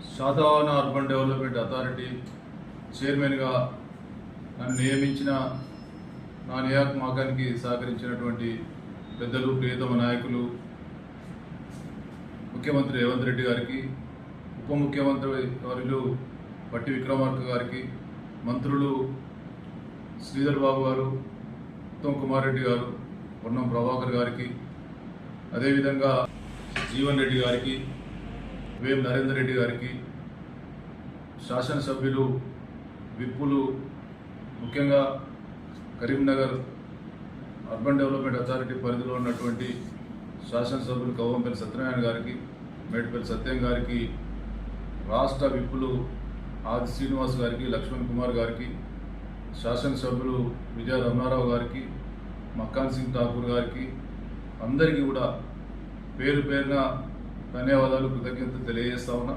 Satavahana urban development authority చైర్మన్గా నన్ను నియమించిన నా నియామకానికి సహకరించినటువంటి పెద్దలు, ప్రియతమ నాయకులు, ముఖ్యమంత్రి రేవంత్ రెడ్డి గారికి, ఉప ముఖ్యమంత్రి వర్యులు పట్టి విక్రమార్క గారికి, మంత్రులు శ్రీధర్ బాబు గారు, ఉత్తమ్ కుమార్ రెడ్డి గారు, పొన్నం ప్రభాకర్ గారికి, అదేవిధంగా జీవన్ రెడ్డి గారికి, వేం నరేందర్ రెడ్డి గారికి, శాసనసభ్యులు, విప్పులు, ముఖ్యంగా కరీంనగర్ అర్బన్ డెవలప్మెంట్ అథారిటీ పరిధిలో ఉన్నటువంటి శాసనసభ్యులు కవ్వంపల్లి సత్యనారాయణ గారికి, మేడిపల్లి సత్యం గారికి, రాష్ట్ర విప్పులు ఆది శ్రీనివాస్ గారికి, లక్ష్మణ్ కుమార్ గారికి, శాసనసభ్యులు విజయ రమణారావు గారికి, మక్కాన్ సింగ్ ఠాకూర్ గారికి, అందరికీ కూడా పేరు పేరున ధన్యవాదాలు, కృతజ్ఞతలు తెలియజేస్తా ఉన్నా.